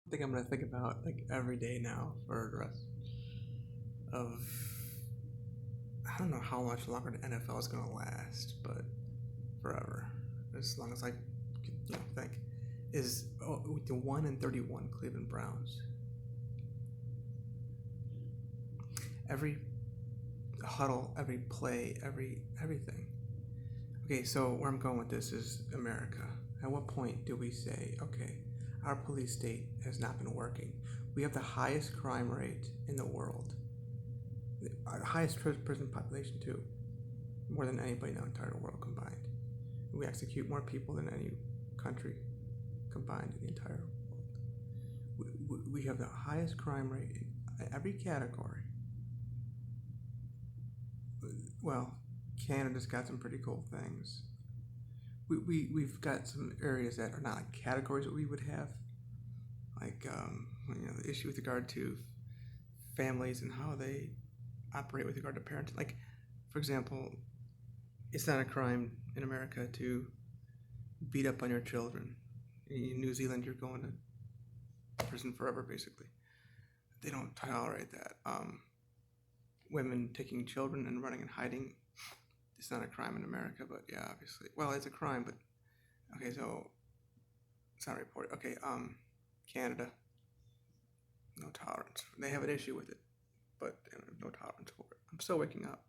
Think I'm gonna think about like every day now for the rest of I don't know how much longer the NFL is gonna last, but forever, as long as I can, think. Is the 1-31 Cleveland Browns. Every huddle, every play, everything. Okay, so where I'm going with this is America. At what point do we say, okay, our police state has not been working? We have the highest crime rate in the world, our highest prison population too, more than anybody in the entire world combined. We execute more people than any country combined in the entire world. We have the highest crime rate in every category. Well, Canada's got some pretty cool things. We've got some areas that are not like categories that we would have, like the issue with regard to families and how they operate with regard to parenting. Like, for example, it's not a crime in America to beat up on your children. In New Zealand, you're going to prison forever, basically. They don't tolerate that. Women taking children and running and hiding, it's not a crime in America, but yeah, obviously. Well, it's a crime, but okay, so it's not reported. Okay, Canada, no tolerance. They have an issue with it, but no tolerance for it. I'm still waking up.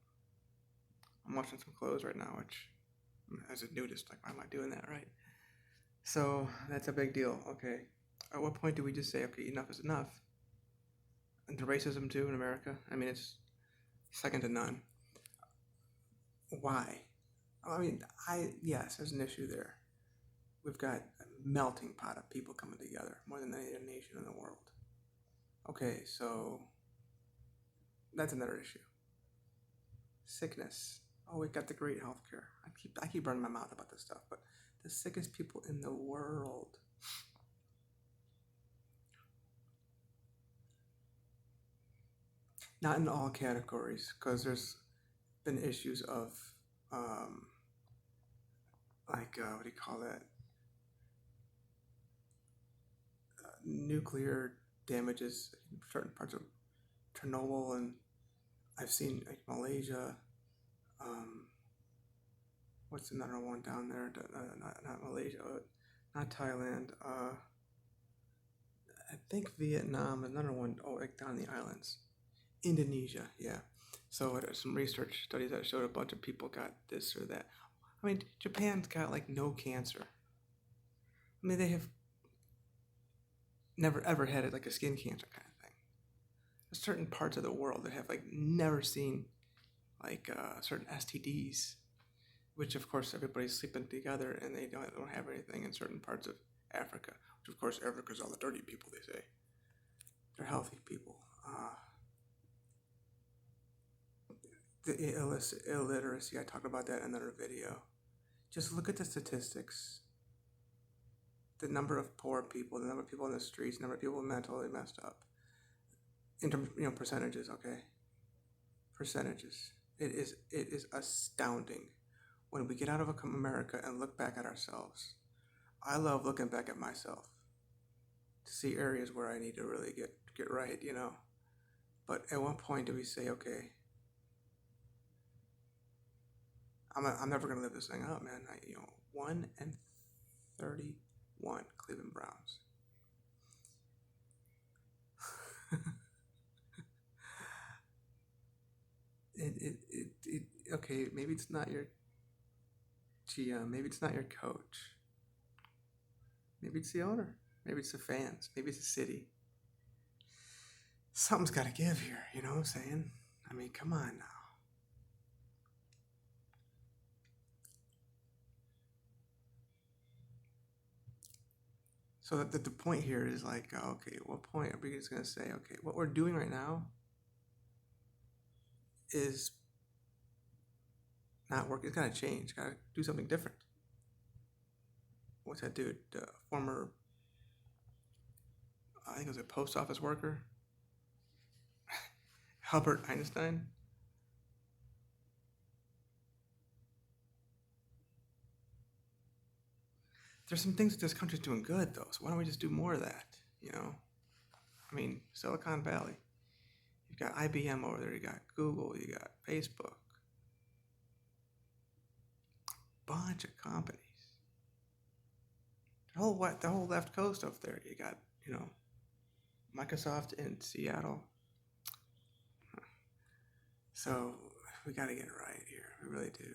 I'm washing some clothes right now, which, as a nudist, like, why am I doing that, right? So that's a big deal. Okay, at what point do we just say, okay, enough is enough? And the racism too in America. I mean, it's second to none. Why? I mean, yes, there's an issue there. We've got a melting pot of people coming together, more than any other nation in the world. Okay, so that's another issue. Sickness. Oh, we've got the great healthcare. I keep running my mouth about this stuff, but the sickest people in the world. Not in all categories, because there's been issues of, what do you call that? Nuclear damages in certain parts of Chernobyl, and I've seen like Malaysia. Um, what's another one down there? Not Malaysia, not Thailand. I think Vietnam. Another one. Oh, like down in the islands. Indonesia. Yeah. So there's some research studies that showed a bunch of people got this or that. I mean, Japan's got like no cancer. I mean, they have never ever had it like a skin cancer kind of thing. There's certain parts of the world that have like never seen like certain STDs, which of course everybody's sleeping together and they don't have anything in certain parts of Africa, which of course Africa's all the dirty people, they say. They're healthy people. The illiteracy, I talked about that in another video. Just look at the statistics. The number of poor people, the number of people in the streets, the number of people mentally messed up. In terms, percentages, okay? Percentages. It is astounding when we get out of America and look back at ourselves. I love looking back at myself to see areas where I need to really get right, But at one point do we say, okay, I'm never gonna live this thing up, man. 1-31 Cleveland Browns. Okay, maybe it's not your GM, maybe it's not your coach, maybe it's the owner, maybe it's the fans, maybe it's the city. Something's got to give here, you know what I'm saying? I mean, come on now. So that the point here is like, okay, at what point are we just going to say, okay, what we're doing right now is not working. It's got to change. Got to do something different. What's that dude? Former, I think it was a post office worker, Albert Einstein. There's some things that this country's doing good though. So why don't we just do more of that? I mean, Silicon Valley. You've got IBM over there. You got Google. You got Facebook. Bunch of companies. The whole left coast up there. You got Microsoft in Seattle. So we got to get it right here. We really do.